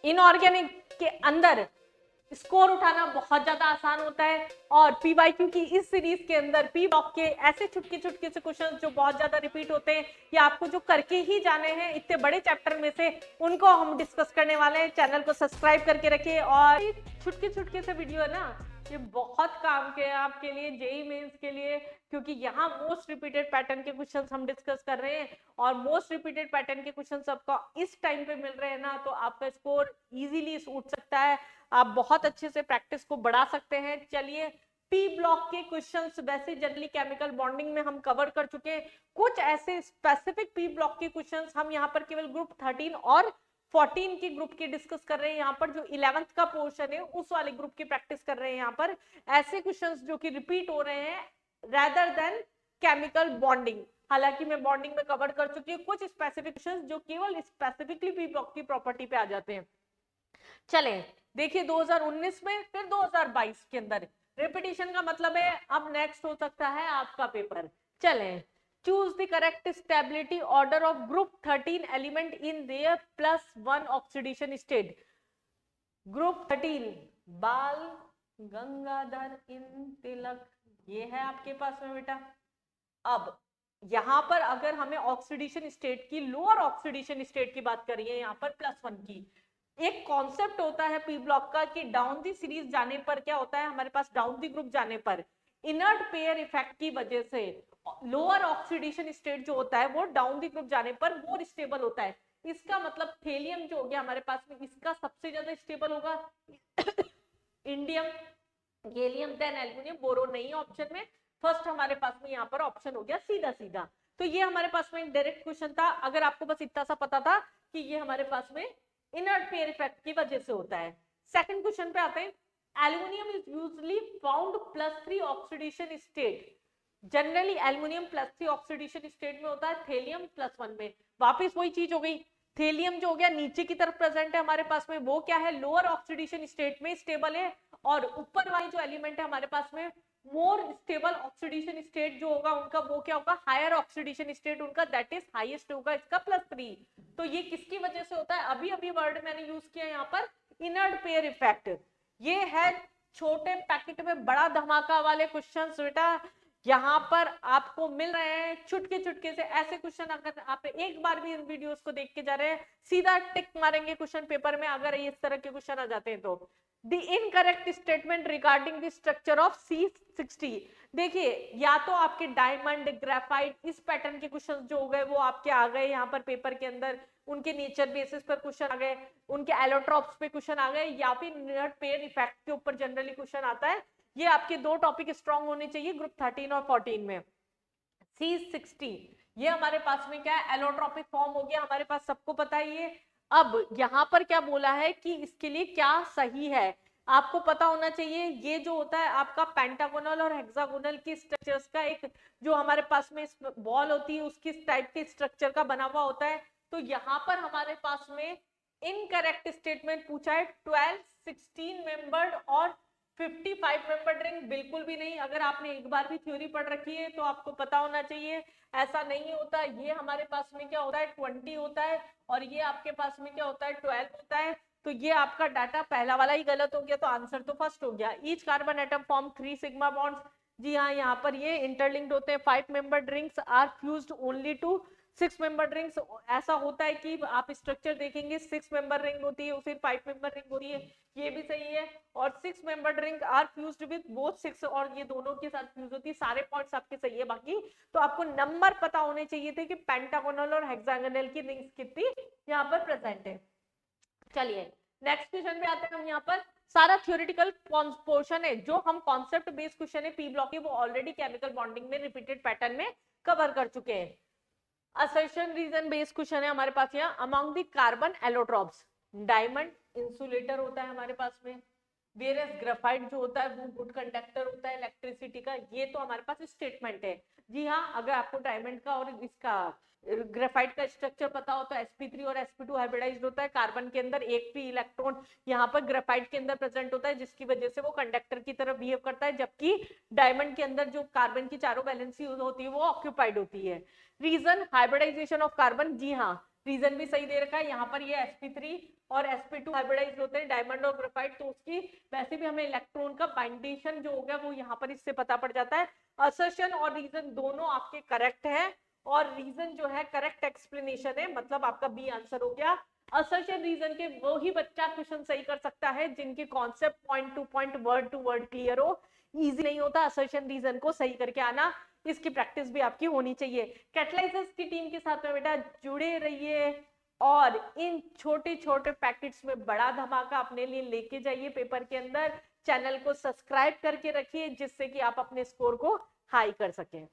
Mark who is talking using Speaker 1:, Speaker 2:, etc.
Speaker 1: Inorganic के अंदर score उठाना बहुत ज्यादा आसान होता है। और पीवाईक्यू की इस सीरीज के अंदर पी ब्लॉक के ऐसे छुटके छुटके से क्वेश्चन जो बहुत ज्यादा रिपीट होते हैं या आपको जो करके ही जाने हैं इतने बड़े चैप्टर में से, उनको हम डिस्कस करने वाले हैं। चैनल को सब्सक्राइब करके रखिए। और छुटके छुटके से वीडियो है ना, ये बहुत काम के आपके लिए जेईई मेंस के लिए, क्योंकि यहाँ मोस्ट रिपीटेड पैटर्न के क्वेश्चन हम डिस्कस कर रहे हैं और मोस्ट रिपीटेड पैटर्न के क्वेश्चन आपको इस टाइम पे मिल रहे हैं ना, तो आपका स्कोर इजीली उठ सकता है। आप बहुत अच्छे से प्रैक्टिस को बढ़ा सकते हैं। चलिए, पी ब्लॉक के क्वेश्चंस वैसे जनरली केमिकल बॉन्डिंग में हम कवर कर चुके हैं। कुछ ऐसे स्पेसिफिक पी ब्लॉक के क्वेश्चंस हम यहाँ पर केवल ग्रुप 13 और 14 के ग्रुप की डिस्कस कर रहे हैं। यहाँ पर जो 11th का पोर्शन है उस वाले ग्रुप की प्रैक्टिस कर रहे हैं। यहाँ पर ऐसे क्वेश्चंस जो कि रिपीट हो रहे हैं रेदर देन केमिकल बॉन्डिंग। हालांकि मैं बॉन्डिंग में कवर कर चुकी हूँ कुछ स्पेसिफिक क्वेश्चंस जो केवल स्पेसिफिकली पी ब्लॉक की प्रॉपर्टी पे आ जाते हैं। चले देखिए, 2019 में फिर 2022 के अंदर रिपीटिशन का मतलब है अब नेक्स्ट हो सकता है आपका पेपर। चले, choose the correct stability order of group 13 element in their +1 oxidation state. Group 13 बाल गंगाधर इन तिलक, ये है आपके पास में बेटा। अब यहां पर अगर हमें ऑक्सीडेशन स्टेट की, लोअर ऑक्सीडेशन स्टेट की बात करिए यहाँ पर +1 की, एक कॉन्सेप्ट होता है पी ब्लॉक का कि डाउन दी सीरीज जाने पर क्या होता है हमारे पास, डाउन दी ग्रुप जाने पर इनर्ट पेयर इफेक्ट की वजह से लोअर ऑक्सीडेशन स्टेट जो होता है वो डाउन दी ग्रुप जाने पर मोर स्टेबल होता है। इसका मतलब थेलियम जो हो गया हमारे पास में, इसका सबसे ज्यादा स्टेबल होगा indium, gallium, then aluminium, boron नहीं ऑप्शन में। फर्स्ट हमारे पास में यहाँ पर ऑप्शन हो गया सीधा सीधा। तो ये हमारे पास में एक डायरेक्ट क्वेश्चन था। अगर आपको बस इतना सा पता था कि ये हमारे पास में इनर्ट पेयर इफेक्ट की वजह से होता है। सेकंड क्वेश्चन पे आते हैं। Aluminium is usually found +3 oxidation state. Generally aluminium +3 oxidation state में होता है, थेलियम +1 में। वापस वही चीज हो गई, थेलियम जो हो गया नीचे की तरफ प्रेजेंट है हमारे पास में, वो क्या है लोअर ऑक्सीडेशन स्टेट में स्टेबल है। और ऊपर वाली जो एलिमेंट है हमारे पास में मोर स्टेबल ऑक्सीडेशन स्टेट जो होगा उनका, वो क्या होगा हायर ऑक्सीडेशन स्टेट उनका, दैट इज हाईएस्ट होगा इसका +3। तो ये किसकी वजह से होता है, अभी अभी वर्ड मैंने यूज किया यहाँ पर, इनर्ट पेयर इफेक्ट। ये है छोटे पैकेट में बड़ा धमाका वाले क्वेश्चंस बेटा। यहाँ पर आपको मिल रहे हैं चुटके चुटके से ऐसे क्वेश्चन। अगर आप एक बार भी इन वीडियोस को देख के जा रहे हैं, सीधा टिक मारेंगे क्वेश्चन पेपर में अगर इस तरह के क्वेश्चन आ जाते हैं तो। The incorrect statement regarding the structure of C60। देखिए, या तो आपके डायमंड, ग्रेफाइट, इस पैटर्न के क्वेश्चन जो हो गए वो आपके आ गए यहाँ पर पेपर के अंदर, उनके नेचर बेसिस पर क्वेश्चन आ गए, उनके एलोट्रॉप्स पे क्वेश्चन आ गए, या फिर इनर्ट पेयर इफेक्ट के ऊपर जनरली क्वेश्चन आता है। ये आपके दो टॉपिक स्ट्रॉन्ग होने चाहिए ग्रुप 13 और 14 में। C60 ये हमारे पास में क्या है, एलोट्रॉपिक फॉर्म हो गया हमारे पास, सबको पता है ये। अब यहाँ पर क्या बोला है कि इसके लिए क्या सही है, आपको पता होना चाहिए। ये जो होता है आपका पेंटागोनल और हेक्सागोनल की स्ट्रक्चर्स का एक, जो हमारे पास में बॉल होती है उसकी टाइप के स्ट्रक्चर का बना हुआ होता है। तो यहाँ पर हमारे पास में इनकरेक्ट स्टेटमेंट पूछा है 12, 16 मेंबर्ड और 55 मेंबर रिंग, बिल्कुल भी नहीं। अगर आपने एक बार भी थ्योरी पढ़ रखी है तो आपको पता होना चाहिए ऐसा नहीं होता। ये हमारे पास में क्या होता है 20 होता है, और ये आपके पास में क्या होता है 12 होता है। तो ये आपका डाटा पहला वाला ही गलत हो गया, तो आंसर तो फर्स्ट हो गया। Each carbon atom form 3 sigma bonds. जी हाँ, यहाँ पर ये इंटरलिंक्ड होते हैं। 5 membered rings are fused only to 6 member rings. ऐसा होता है कि आप स्ट्रक्चर देखेंगे 6 मेंबर रिंग होती है, फिर 5 मेंबर रिंग होती है, ये भी सही है। और 6 member ring are fused with both 6, और ये दोनों के साथ फ्यूज होती है। सारे पॉइंट्स आपके सही है। बाकी तो आपको नंबर पता होने चाहिए थे कि पेंटागोनल और हेक्सागोनल की रिंग्स कितनी यहाँ पर प्रेजेंट है। चलिए नेक्स्ट क्वेश्चन पे आते हैं हम। यहाँ पर सारा थ्योरेटिकल पोर्शन है, जो हम कॉन्सेप्ट बेस्ड क्वेश्चन है पी ब्लॉक के, वो ऑलरेडी केमिकल बॉन्डिंग में रिपीटेड पैटर्न में कवर कर चुके हैं। असर्शन रीजन बेस्ड क्वेश्चन है हमारे पास यहाँ। Among the carbon allotropes, diamond insulator होता है हमारे पास में, वेरियस ग्रेफाइट जो होता है वो गुड कंडक्टर होता है इलेक्ट्रिसिटी का। ये तो हमारे पास स्टेटमेंट है। जी हाँ, अगर आपको डायमंड का और इसका ग्रेफाइट का स्ट्रक्चर पता हो तो sp3 और sp2 हाइब्रिडाइज्ड होता है। कार्बन के अंदर एक फ्री इलेक्ट्रॉन यहाँ पर ग्रेफाइट के अंदर प्रेजेंट होता है, जिसकी वजह से वो कंडक्टर की तरह बिहेव करता है, जबकि डायमंड के अंदर जो कार्बन की चारों वैलेंसी होती है वो ऑक्यूपाइड होती है। Reason hybridisation of carbon. जी हाँ, रीजन भी सही दे रखा है। यहाँ पर ये sp3 और sp2 हाइब्रिडाइज होते हैं डायमंड और ग्रेफाइट, तो उसकी वैसे भी हमें इलेक्ट्रॉन का बाइंडेशन जो हो गया वो यहाँ पर इससे पता पड़ जाता है। असर्शन और रीजन दोनों आपके करेक्ट है, और रीजन जो है करेक्ट एक्सप्लेनेशन है, मतलब आपका बी आंसर हो गया। असर्शन रीजन के वो ही बच्चा क्वेश्चन सही कर सकता है जिनके concept point two word clear हो। इजी नहीं होता असर्शन रीजन को सही करके आना, इसकी प्रैक्टिस भी आपकी होनी चाहिए। कैटलाइजर्स की टीम के साथ में बेटा जुड़े रहिए, और इन छोटे छोटे पैकेट्स में बड़ा धमाका अपने लिए लेके जाइए पेपर के अंदर। चैनल को सब्सक्राइब करके रखिए जिससे कि आप अपने स्कोर को हाई कर सकें।